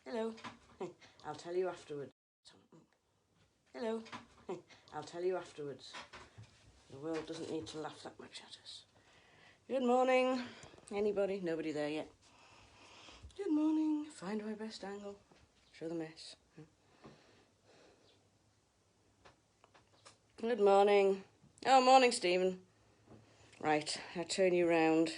Hello. I'll tell you afterwards. Hello. I'll tell you afterwards. The world doesn't need to laugh that much at us. Good morning. Anybody? Nobody there yet. Good morning. Find my best angle. Show the mess. Good morning. Oh, morning, Stephen. Right, I'll turn you round.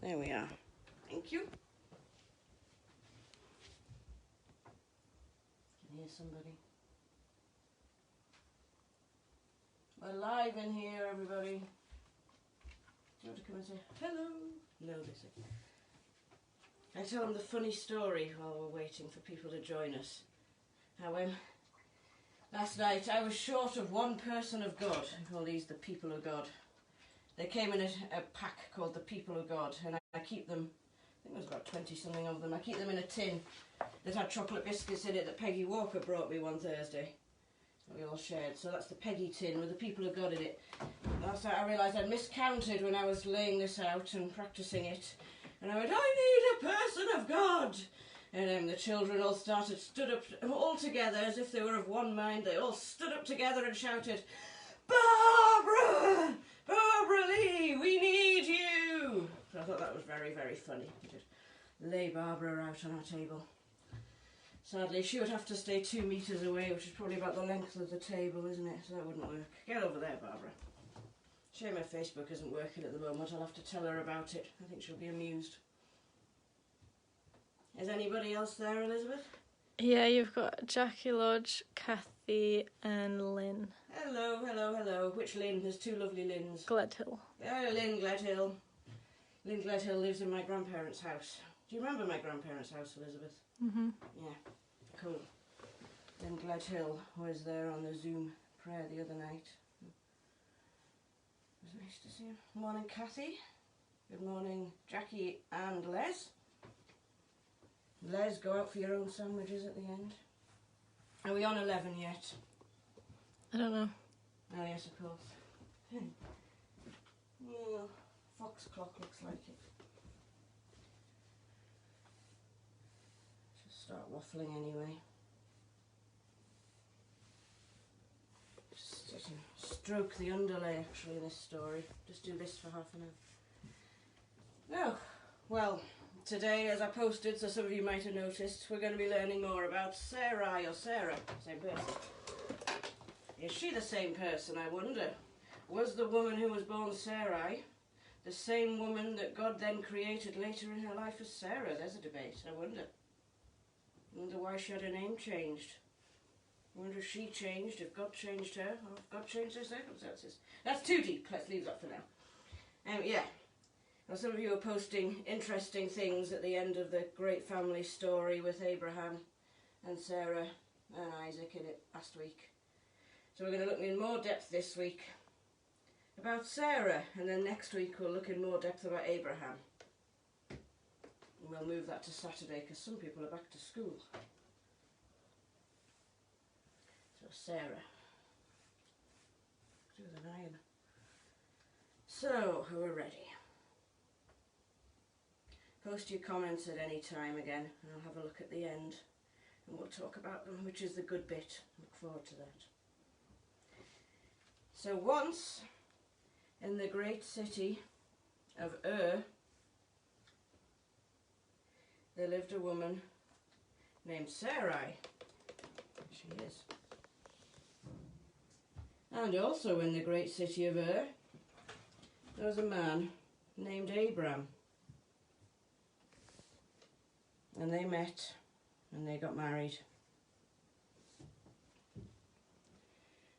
There we are. Thank you. Can hear somebody. We're live in here, everybody. Do you want to come and say hello? No, they say. I tell them the funny story while we're waiting for people to join us. How last night I was short of one person of God. I call these the people of God. They came in a pack called the people of God, and I keep them, I think there's about 20 something of them, I keep them in a tin that had chocolate biscuits in it that Peggy Walker brought me one Thursday. We all shared. So that's the Peggy tin with the people of God in it. Last night I realised I'd miscounted when I was laying this out and practising it. And I went, I need a person of God. And the children all stood up all together as if they were of one mind. They all stood up together and shouted, Barbara! Barbara Lee, we need you! So I thought that was very, very funny. We just lay Barbara out on our table. Sadly, she would have to stay 2 metres away, which is probably about the length of the table, isn't it? So that wouldn't work. Get over there, Barbara. Shame her Facebook isn't working at the moment. I'll have to tell her about it. I think she'll be amused. Is anybody else there, Elizabeth? Yeah, you've got Jackie Lodge, Kathy and Lynn. Hello, hello, hello. Which Lynn? There's two lovely Lynns. Gledhill. Lynn Gledhill. Lynn Gledhill lives in my grandparents' house. Do you remember my grandparents' house, Elizabeth? Mm-hmm. Yeah, cool. Lynn Gledhill was there on the Zoom prayer the other night. It was nice to see her. Morning, Kathy. Good morning, Jackie and Les. Les, go out for your own sandwiches at the end. Are we on 11 yet? I don't know. Oh, yes, of course. Yeah, fox clock looks like it. Just start waffling anyway. Just stroke the underlay actually in this story. Just do this for half an hour. Oh, well, today, as I posted, so some of you might have noticed, we're going to be learning more about Sarai, or Sarah, same person. Is she the same person, I wonder? Was the woman who was born Sarai the same woman that God then created later in her life as Sarah? There's a debate, I wonder. I wonder why she had her name changed. I wonder if she changed, if God changed her, or if God changed her circumstances. That's too deep, let's leave that for now. Yeah. Well, some of you are posting interesting things at the end of the great family story with Abraham and Sarah and Isaac in it last week. So we're going to look in more depth this week about Sarah, and then next week we'll look in more depth about Abraham. And we'll move that to Saturday because some people are back to school. So Sarah. Do the iron. So, we're ready. Post your comments at any time again, and I'll have a look at the end, and we'll talk about them, which is the good bit. Look forward to that. So once, in the great city of Ur, there lived a woman named Sarai. She is. And also in the great city of Ur, there was a man named Abram. And they met and they got married.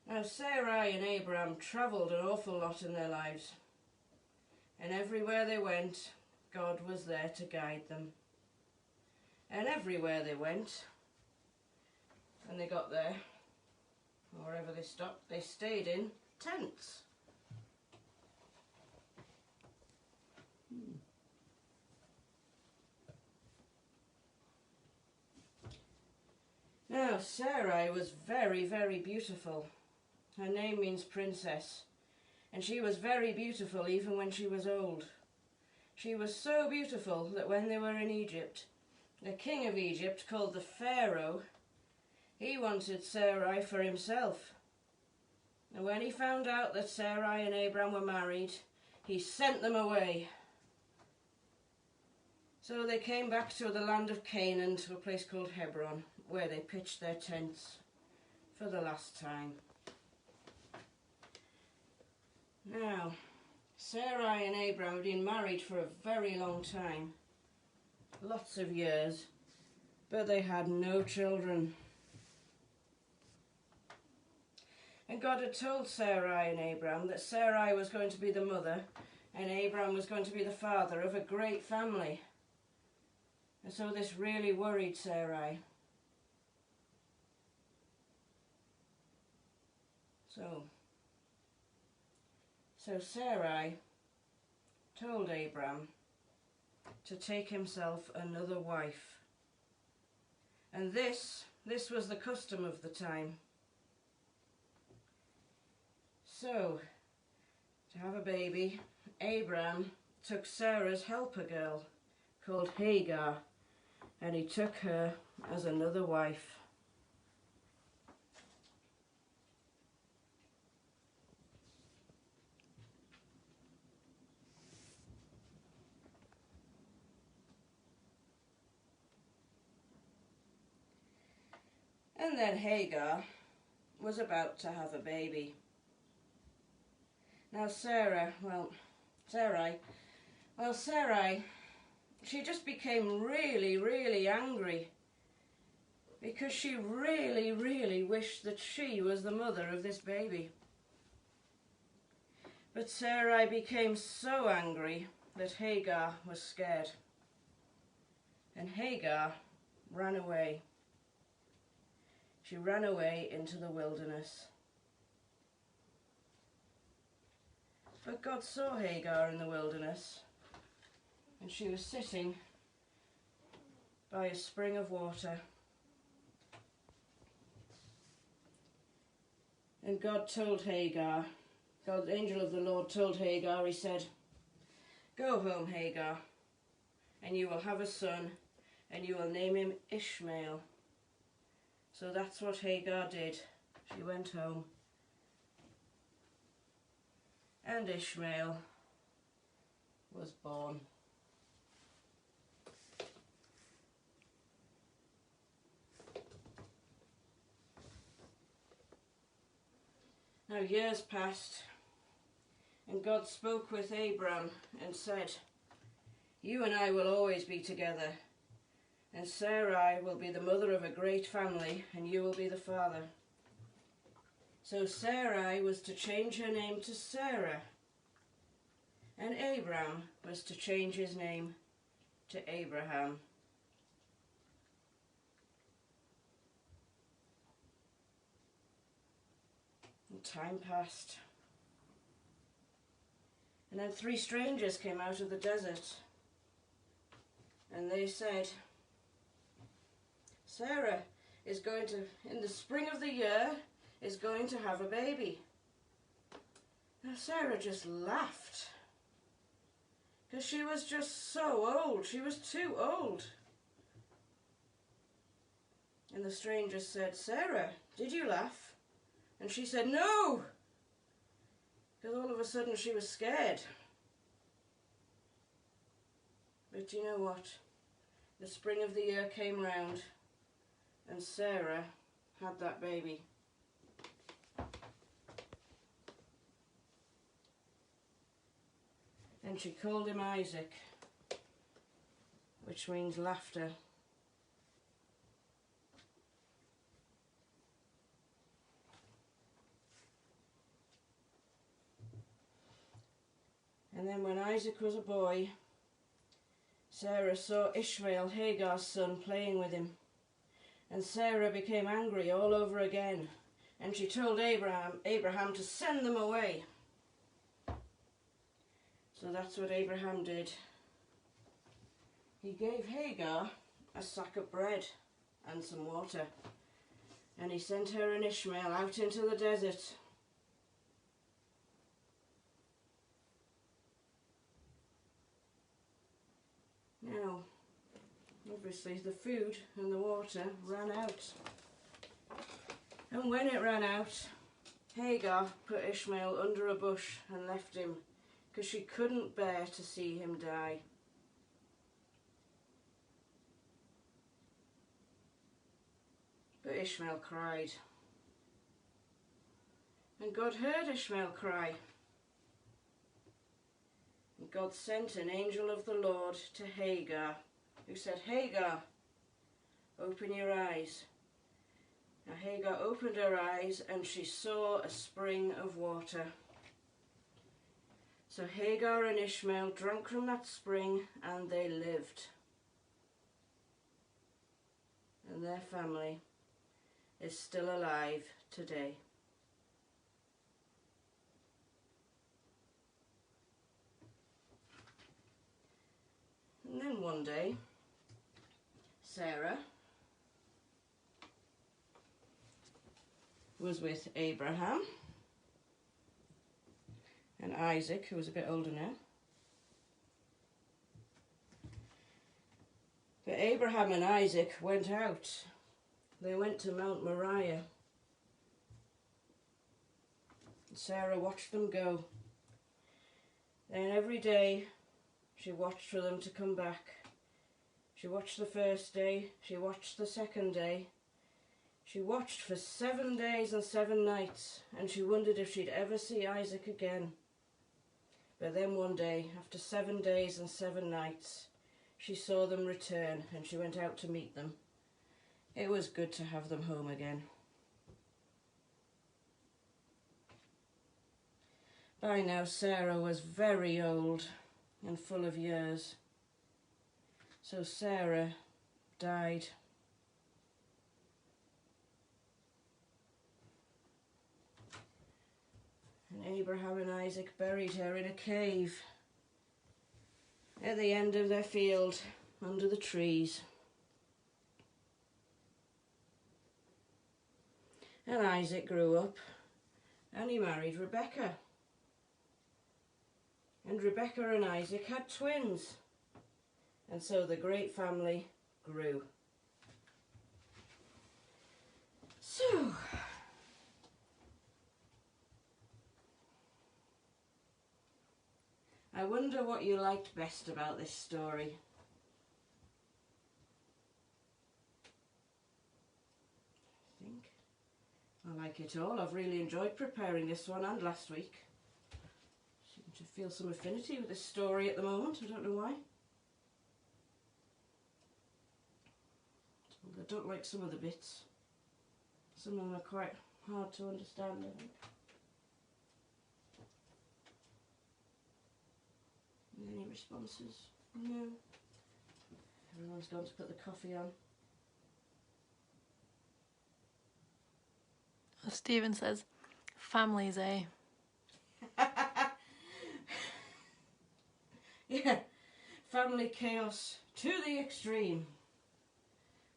Now Sarai and Abram travelled an awful lot in their lives, and everywhere they went, God was there to guide them. And everywhere they went, when they got there, or wherever they stopped, they stayed in tents. Now, Sarai was very, very beautiful. Her name means princess, and she was very beautiful even when she was old. She was so beautiful that when they were in Egypt, the king of Egypt, called the Pharaoh, he wanted Sarai for himself. And when he found out that Sarai and Abraham were married, he sent them away. So they came back to the land of Canaan, to a place called Hebron, where they pitched their tents for the last time. Now, Sarai and Abraham had been married for a very long time, lots of years, but they had no children. And God had told Sarai and Abraham that Sarai was going to be the mother and Abraham was going to be the father of a great family. And so this really worried Sarai. So Sarai told Abraham to take himself another wife. And this was the custom of the time. So, to have a baby, Abraham took Sarah's helper girl, called Hagar, and he took her as another wife. And then Hagar was about to have a baby. Now Sarai, she just became really, really angry because she really, really wished that she was the mother of this baby. But Sarai became so angry that Hagar was scared. And Hagar ran away. She ran away into the wilderness. But God saw Hagar in the wilderness, and she was sitting by a spring of water. And God told Hagar, God, the angel of the Lord told Hagar, he said, "Go home, Hagar, and you will have a son, and you will name him Ishmael." So that's what Hagar did. She went home. And Ishmael was born. Now years passed, and God spoke with Abram and said, "You and I will always be together, and Sarai will be the mother of a great family, and you will be the father." So Sarai was to change her name to Sarah, and Abram was to change his name to Abraham. And time passed. And then 3 strangers came out of the desert, and they said, "Sarah is going to, in the spring of the year, is going to have a baby." Now Sarah just laughed, because she was just so old. She was too old. And the strangers said, "Sarah, did you laugh?" And she said, "No," because all of a sudden she was scared. But you know what? The spring of the year came round, and Sarah had that baby. And she called him Isaac, which means laughter. And then when Isaac was a boy, Sarah saw Ishmael, Hagar's son, playing with him. And Sarah became angry all over again, and she told Abraham to send them away. So that's what Abraham did. He gave Hagar a sack of bread and some water, and he sent her and Ishmael out into the desert. obviously the food and the water ran out. And when it ran out, Hagar put Ishmael under a bush and left him, because she couldn't bear to see him die. But Ishmael cried. And God heard Ishmael cry. And God sent an angel of the Lord to Hagar, who said, Hagar, open your eyes. Now Hagar opened her eyes and she saw a spring of water. So Hagar and Ishmael drank from that spring and they lived. And their family is still alive today. And then one day, Sarah was with Abraham and Isaac, who was a bit older now. But Abraham and Isaac went out. They went to Mount Moriah. Sarah watched them go. And every day she watched for them to come back. She watched the first day, she watched the second day. She watched for 7 days and 7 nights, and she wondered if she'd ever see Isaac again. But then one day, after 7 days and 7 nights, she saw them return and she went out to meet them. It was good to have them home again. By now Sarah was very old and full of years. So Sarah died. And Abraham and Isaac buried her in a cave at the end of their field under the trees. And Isaac grew up and he married Rebecca. And Rebecca and Isaac had twins. And so the great family grew. So, I wonder what you liked best about this story. I like it all. I've really enjoyed preparing this one and last week. Seem to feel some affinity with this story at the moment. I don't know why. I don't like some of the bits. Some of them are quite hard to understand, I think. Any responses? No. Everyone's gone to put the coffee on. Well, Stephen says, families, eh? Yeah, family chaos to the extreme.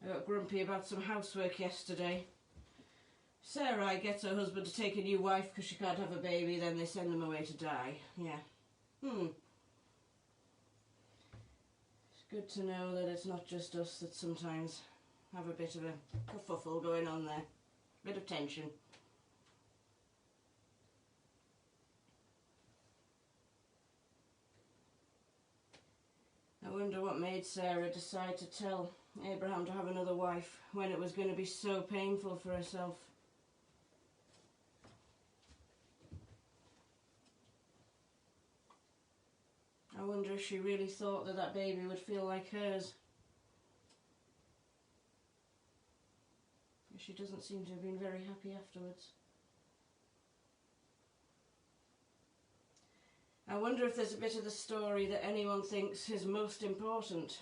I got grumpy about some housework yesterday. Sarah gets her husband to take a new wife because she can't have a baby, then they send them away to die. Yeah. It's good to know that it's not just us that sometimes have a bit of a kerfuffle going on there. Bit of tension. I wonder what made Sarah decide to tell Abraham to have another wife when it was going to be so painful for herself. I wonder if she really thought that that baby would feel like hers. She doesn't seem to have been very happy afterwards. I wonder if there's a bit of the story that anyone thinks is most important.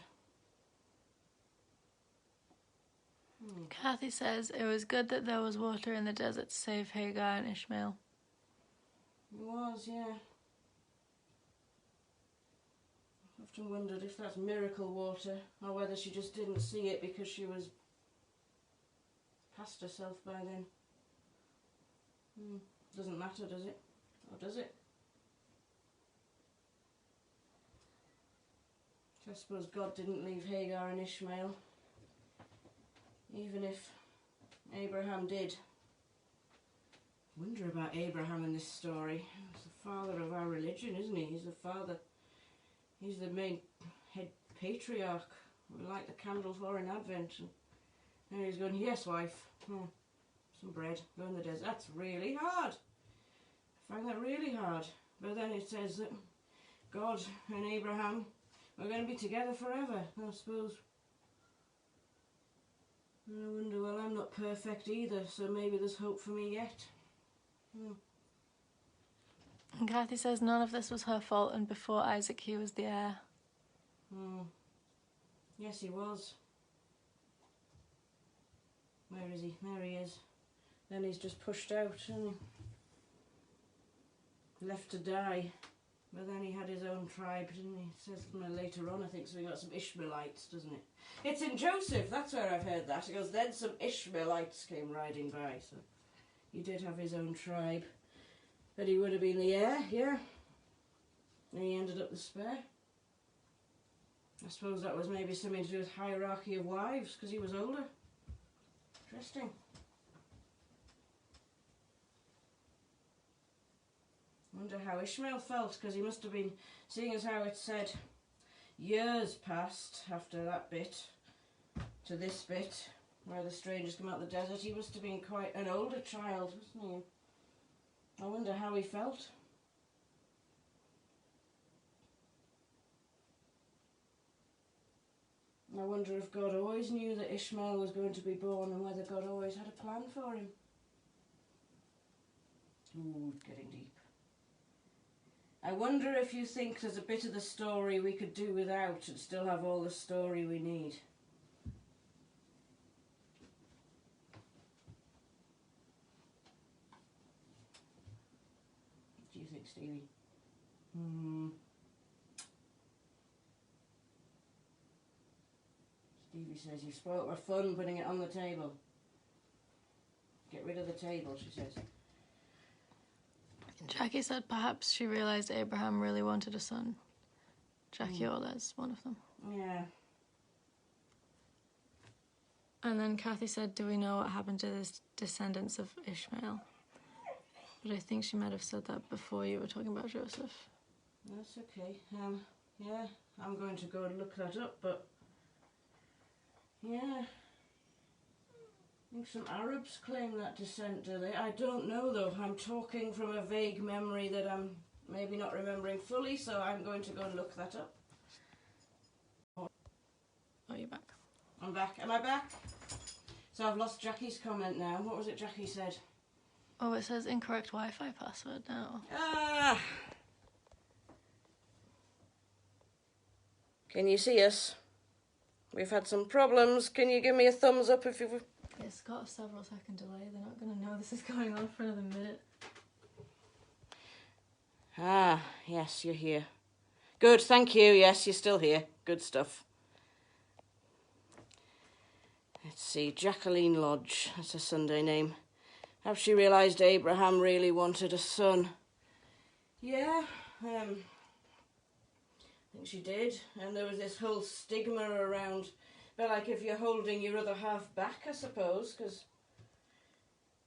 Kathy says it was good that there was water in the desert to save Hagar and Ishmael. It was, yeah. I've often wondered if that's miracle water or whether she just didn't see it because she was past herself by then. Doesn't matter, does it? Or does it? So I suppose God didn't leave Hagar and Ishmael, even if Abraham did. Wonder about Abraham in this story. He's the father of our religion, isn't he? He's the father. He's the main head patriarch. We light the candle for in Advent. And he's going, yes, wife. Some bread. Go in the desert. That's really hard. I find that really hard. But then it says that God and Abraham are going to be together forever, I suppose. And I wonder, well, I'm not perfect either, so maybe there's hope for me yet. And Kathy says none of this was her fault, and before Isaac he was the heir. Yes, he was. Where is he? There he is. Then he's just pushed out, and left to die. But then he had his own tribe, didn't he? It says later on, I think, so he got some Ishmaelites, doesn't it? It's in Joseph, that's where I've heard that. It goes, then some Ishmaelites came riding by, so he did have his own tribe. But he would have been the heir, yeah. And he ended up the spare. I suppose that was maybe something to do with hierarchy of wives, because he was older. Interesting. Wonder how Ishmael felt, because he must have been, seeing as how it said years passed after that bit to this bit where the strangers come out of the desert. He must have been quite an older child, wasn't he? I wonder how he felt. I wonder if God always knew that Ishmael was going to be born, and whether God always had a plan for him. Ooh, getting deep. I wonder if you think there's a bit of the story we could do without and still have all the story we need. What do you think, Stevie? Stevie says, you spoilt our fun putting it on the table. Get rid of the table, she says. Jackie said perhaps she realised Abraham really wanted a son. Jackie Orles, one of them. Yeah. And then Kathy said, do we know what happened to the descendants of Ishmael? But I think she might have said that before you were talking about Joseph. That's okay. Yeah, I'm going to go and look that up, but yeah. I think some Arabs claim that descent, do they? I don't know though. I'm talking from a vague memory that I'm maybe not remembering fully, so I'm going to go and look that up. Oh, you're back. I'm back. Am I back? So I've lost Jackie's comment now. What was it Jackie said? Oh, it says incorrect Wi-Fi password now. Ah! Can you see us? We've had some problems. Can you give me a thumbs up if you've... It's got a several second delay. They're not going to know this is going on for another minute. Ah, yes, you're here. Good, thank you. Yes, you're still here. Good stuff. Let's see, Jacqueline Lodge. That's a Sunday name. Have she realised Abraham really wanted a son? Yeah, I think she did. And there was this whole stigma around... But like if you're holding your other half back, I suppose, because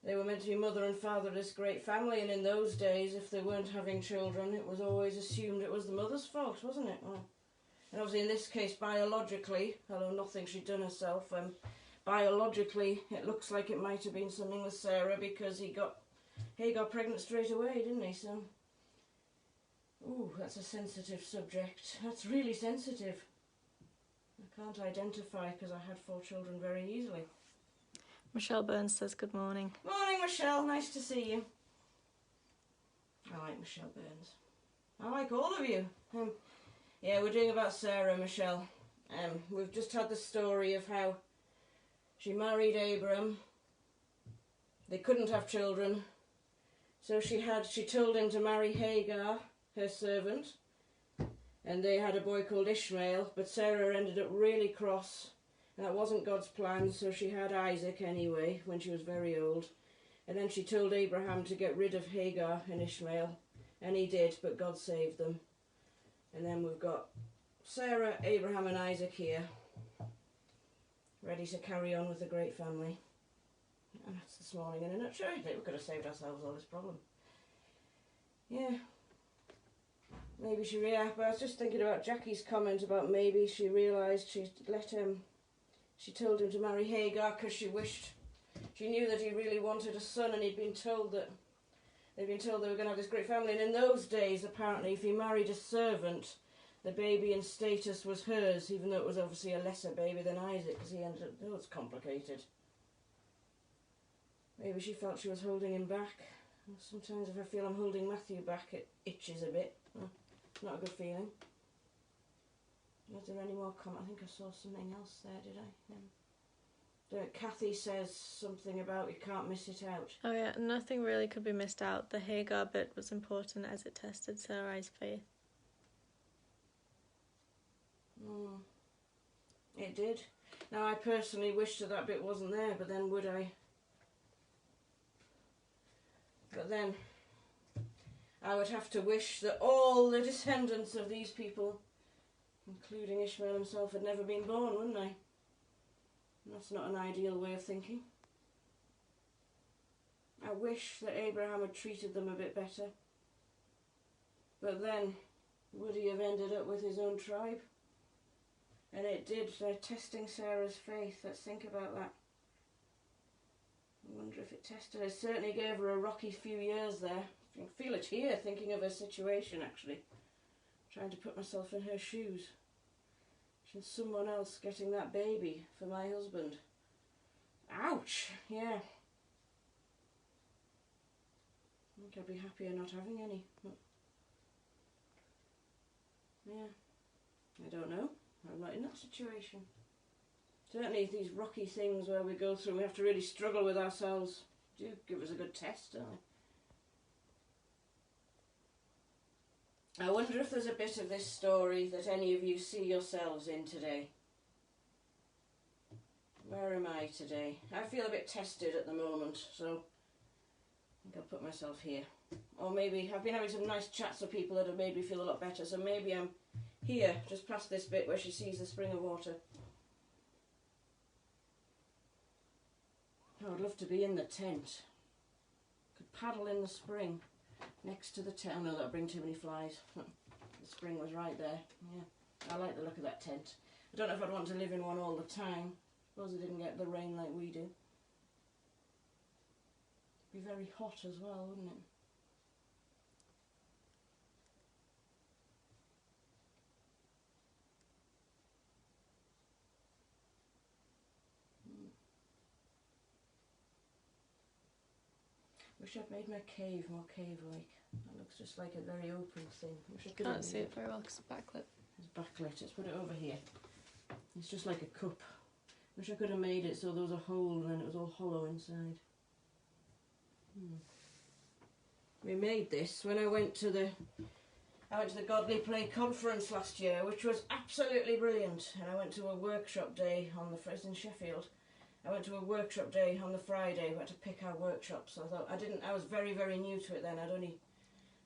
they were meant to be mother and father of this great family, and in those days, if they weren't having children, it was always assumed it was the mother's fault, wasn't it? Well, and obviously in this case, biologically, although nothing she'd done herself, biologically, it looks like it might have been something with Sarah, because he got pregnant straight away, didn't he? So, ooh, that's a sensitive subject. That's really sensitive. I can't identify because I had 4 children very easily. Michelle Burns says good morning. Morning, Michelle. Nice to see you. I like Michelle Burns. I like all of you. Yeah, we're doing about Sarah, Michelle. We've just had the story of how she married Abram. They couldn't have children, so she told him to marry Hagar, her servant. And they had a boy called Ishmael, but Sarah ended up really cross. And that wasn't God's plan, so she had Isaac anyway, when she was very old. And then she told Abraham to get rid of Hagar and Ishmael. And he did, but God saved them. And then we've got Sarah, Abraham and Isaac here, ready to carry on with the great family. And that's this morning in a nutshell. We could have saved ourselves all this problem. Yeah. Maybe she but I was just thinking about Jackie's comment about maybe she realised she told him to marry Hagar because she knew that he really wanted a son, and they'd been told they were going to have this great family. And in those days, apparently, if he married a servant, the baby in status was hers, even though it was obviously a lesser baby than Isaac, because he ended up, oh, it's complicated. Maybe she felt she was holding him back. Sometimes if I feel I'm holding Matthew back, it itches a bit. Not a good feeling. Was there any more comment? I think I saw something else there, did I? Kathy says something about you can't miss it out. Oh yeah, nothing really could be missed out. The Hagar bit was important as it tested Sarai's faith. It did. Now I personally wish that bit wasn't there, but then would I? But then I would have to wish that all the descendants of these people, including Ishmael himself, had never been born, wouldn't I? And that's not an ideal way of thinking. I wish that Abraham had treated them a bit better. But then, would he have ended up with his own tribe? And it did. They're testing Sarah's faith. Let's think about that. I wonder if it tested her. It certainly gave her a rocky few years there. I can feel it here, thinking of her situation, actually. Trying to put myself in her shoes. She's someone else getting that baby for my husband. Ouch! Yeah. I think I'd be happier not having any. Yeah. I don't know. I'm not in that situation. Certainly these rocky things where we go through, we have to really struggle with ourselves, do give us a good test, don't they? I wonder if there's a bit of this story that any of you see yourselves in today. Where am I today? I feel a bit tested at the moment, so I think I'll put myself here. Or maybe I've been having some nice chats with people that have made me feel a lot better, so maybe I'm here, just past this bit where she sees the spring of water. I would love to be in the tent. Could paddle in the spring next to the tent. Oh no, that'll bring too many flies. The spring was right there. Yeah, I like the look of that tent. I don't know if I'd want to live in one all the time. Suppose it didn't get the rain like we do. It'd be very hot as well, wouldn't it? Wish I'd made my cave more cave-like. That looks just like a very open thing. Wish I could Can't see it very well because it's backlit. It's backlit. Let's put it over here. It's just like a cup. Wish I could have made it so there was a hole and then it was all hollow inside. We made this when I went to the Godly Play conference last year, which was absolutely brilliant. And I went to a workshop day on the first in Sheffield. I went to a workshop day on the Friday. We had to pick our workshops. I was very, very new to it then. I'd only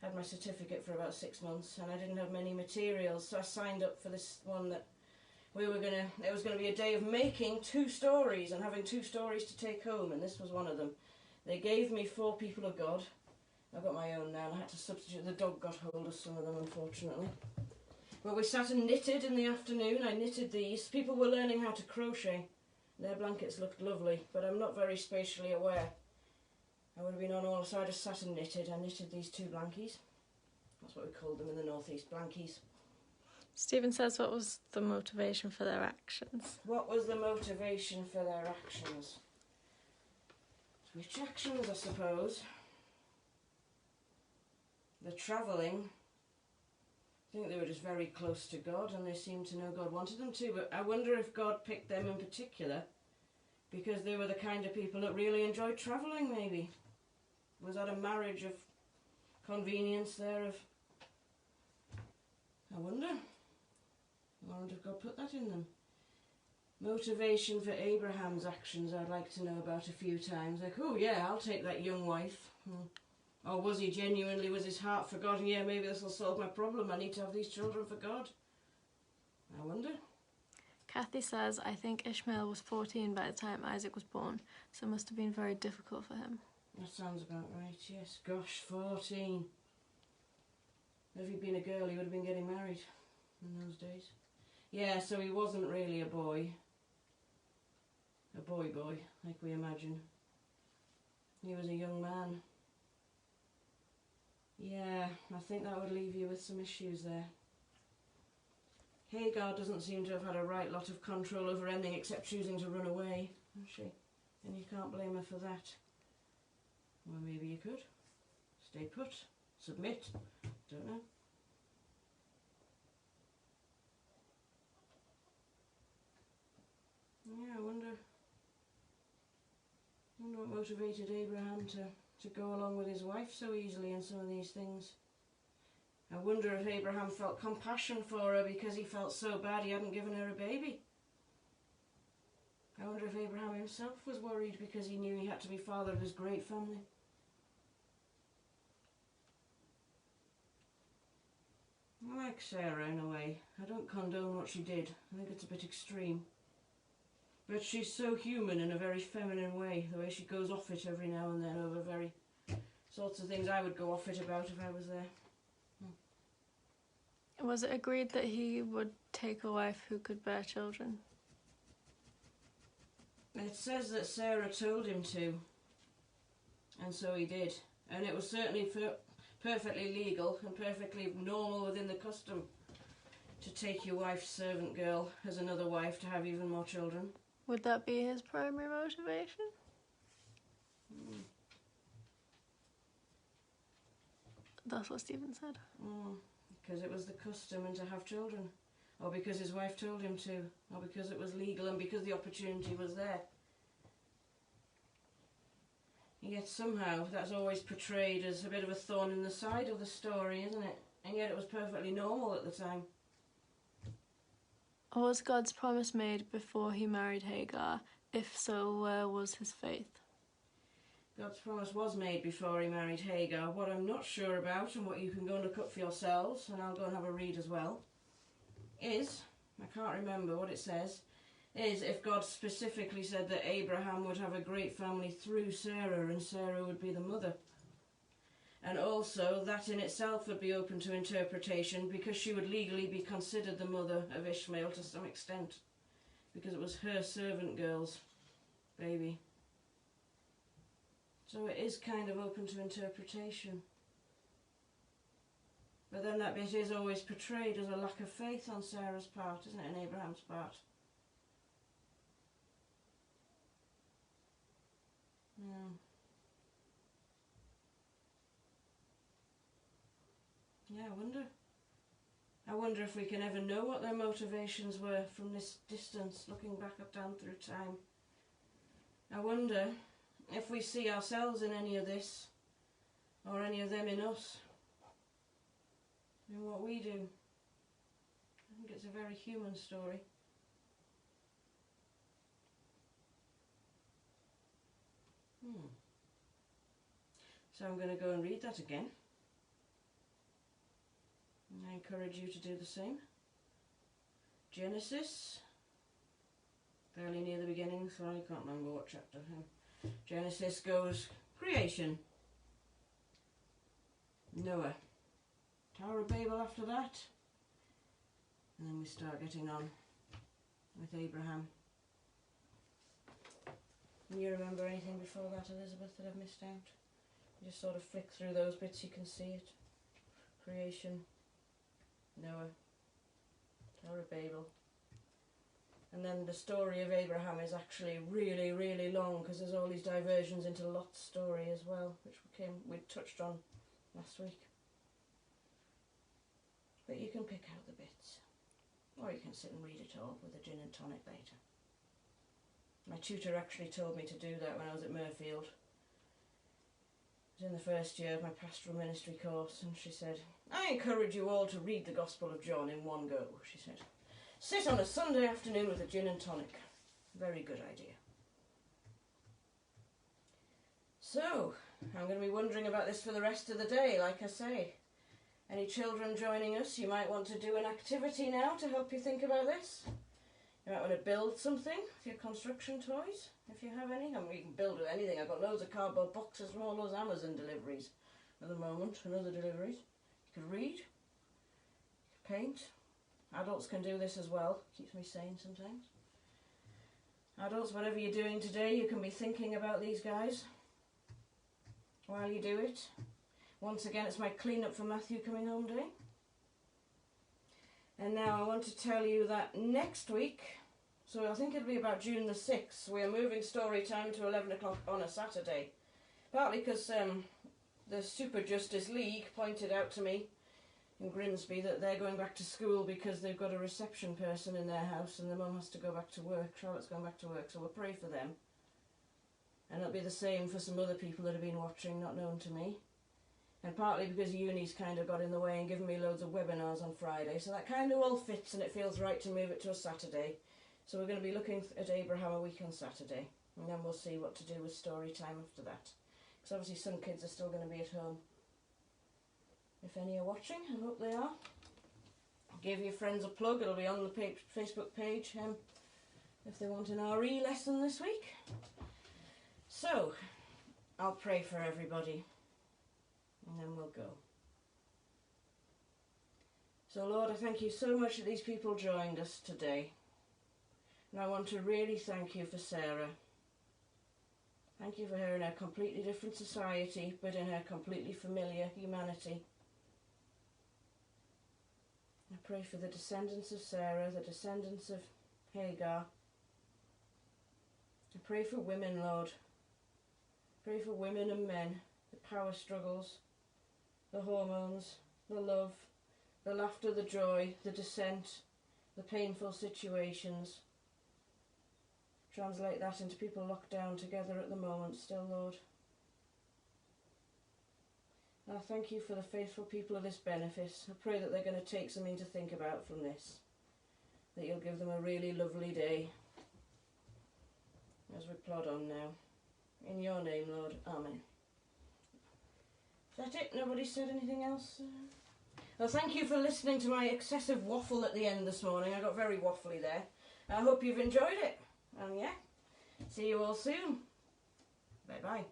had my certificate for about 6 months and I didn't have many materials. So I signed up for this one that it was going to be a day of making 2 stories and having 2 stories to take home, and this was one of them. They gave me 4 people of God. I've got my own now and I had to substitute. The dog got hold of some of them, unfortunately. Well, we sat and knitted in the afternoon. I knitted these. People were learning how to crochet. Their blankets looked lovely, but I'm not very spatially aware. I would have been on all, so I just sat and knitted. I knitted these 2 blankies. That's what we called them in the northeast, blankies. Stephen says, what was the motivation for their actions? What was the motivation for their actions? Which actions, I suppose? The travelling. I think they were just very close to God and they seemed to know God wanted them to, but I wonder if God picked them in particular because they were the kind of people that really enjoyed travelling, maybe. Was that a marriage of convenience there? I wonder if God put that in them. Motivation for Abraham's actions I'd like to know about a few times. Like, oh yeah, I'll take that young wife. Or was he genuinely, was his heart for God? And yeah, maybe this will solve my problem. I need to have these children for God. I wonder. Kathy says, I think Ishmael was 14 by the time Isaac was born, so it must have been very difficult for him. That sounds about right, yes. Gosh, 14. If he'd been a girl, he would have been getting married in those days. Yeah, so he wasn't really a boy. A boy, like we imagine. He was a young man. Yeah, I think that would leave you with some issues there. Hagar doesn't seem to have had a right lot of control over anything except choosing to run away, has she? And you can't blame her for that. Well, maybe you could. Stay put. Submit. Don't know. Yeah, I wonder what motivated Abraham to go along with his wife so easily in some of these things. I wonder if Abraham felt compassion for her because he felt so bad he hadn't given her a baby. I wonder if Abraham himself was worried because he knew he had to be father of his great family. I like Sarah in a way. I don't condone what she did. I think it's a bit extreme. But she's so human in a very feminine way, the way she goes off it every now and then over very sorts of things I would go off it about if I was there. Was it agreed that he would take a wife who could bear children? It says that Sarah told him to, and so he did. And it was certainly perfectly legal and perfectly normal within the custom to take your wife's servant girl as another wife to have even more children. Would that be his primary motivation? That's what Stephen said. Because it was the custom and to have children. Or because his wife told him to. Or because it was legal and because the opportunity was there. And yet somehow that's always portrayed as a bit of a thorn in the side of the story, isn't it? And yet it was perfectly normal at the time. Or was God's promise made before he married Hagar? If so, where was his faith? God's promise was made before he married Hagar. What I'm not sure about, and what you can go and look up for yourselves, and I'll go and have a read as well, is, I can't remember what it says, is if God specifically said that Abraham would have a great family through Sarah and Sarah would be the mother. And also that in itself would be open to interpretation because she would legally be considered the mother of Ishmael to some extent, because it was her servant girl's baby. So it is kind of open to interpretation. But then that bit is always portrayed as a lack of faith on Sarah's part, isn't it, and Abraham's part. Yeah, I wonder if we can ever know what their motivations were from this distance, looking back up down through time. I wonder if we see ourselves in any of this, or any of them in us, in what we do. I think it's a very human story. So I'm going to go and read that again. And I encourage you to do the same. Genesis, fairly near the beginning, so I can't remember what chapter. Genesis goes, creation, Noah, Tower of Babel after that, and then we start getting on with Abraham. Can you remember anything before that, Elizabeth, that I've missed out? You just sort of flick through those bits, you can see it. Creation, Noah, Tower of Babel. And then the story of Abraham is actually really, really long because there's all these diversions into Lot's story as well, which we touched on last week. But you can pick out the bits, or you can sit and read it all with a gin and tonic later. My tutor actually told me to do that when I was at Murfield. It was in the first year of my pastoral ministry course, and she said, I encourage you all to read the Gospel of John in one go, she said. Sit on a Sunday afternoon with a gin and tonic. Very good idea. So, I'm going to be wondering about this for the rest of the day, like I say. Any children joining us, you might want to do an activity now to help you think about this. You might want to build something with your construction toys, if you have any. I mean, you can build with anything. I've got loads of cardboard boxes from all those Amazon deliveries at the moment, and other deliveries. You can read, you can paint. Adults can do this as well. Keeps me sane sometimes. Adults, whatever you're doing today, you can be thinking about these guys while you do it. Once again, it's my clean up for Matthew coming home day. And now I want to tell you that next week, so I think it'll be about June the 6th, we are moving story time to 11 o'clock on a Saturday. Partly because the Super Justice League pointed out to me in Grimsby that they're going back to school because they've got a reception person in their house and the mum has to go back to work. Charlotte's going back to work, so we'll pray for them. And it'll be the same for some other people that have been watching, not known to me. And partly because uni's kind of got in the way and given me loads of webinars on Friday, so that kind of all fits and it feels right to move it to a Saturday. So we're going to be looking at Abraham a week on Saturday, and then we'll see what to do with story time after that. Because obviously some kids are still going to be at home. If any are watching, I hope they are. Give your friends a plug, it'll be on the Facebook page if they want an RE lesson this week. So, I'll pray for everybody and then we'll go. So Lord, I thank you so much that these people joined us today. And I want to really thank you for Sarah. Thank you for her in her completely different society, but in her completely familiar humanity. I pray for the descendants of Sarah, the descendants of Hagar. I pray for women, Lord. I pray for women and men, the power struggles, the hormones, the love, the laughter, the joy, the dissent, the painful situations. Translate that into people locked down together at the moment still, Lord. And I thank you for the faithful people of this benefice. I pray that they're going to take something to think about from this. That you'll give them a really lovely day as we plod on now. In your name, Lord. Amen. Is that it? Nobody said anything else? Well, thank you for listening to my excessive waffle at the end this morning. I got very waffly there. I hope you've enjoyed it. And yeah, see you all soon. Bye-bye.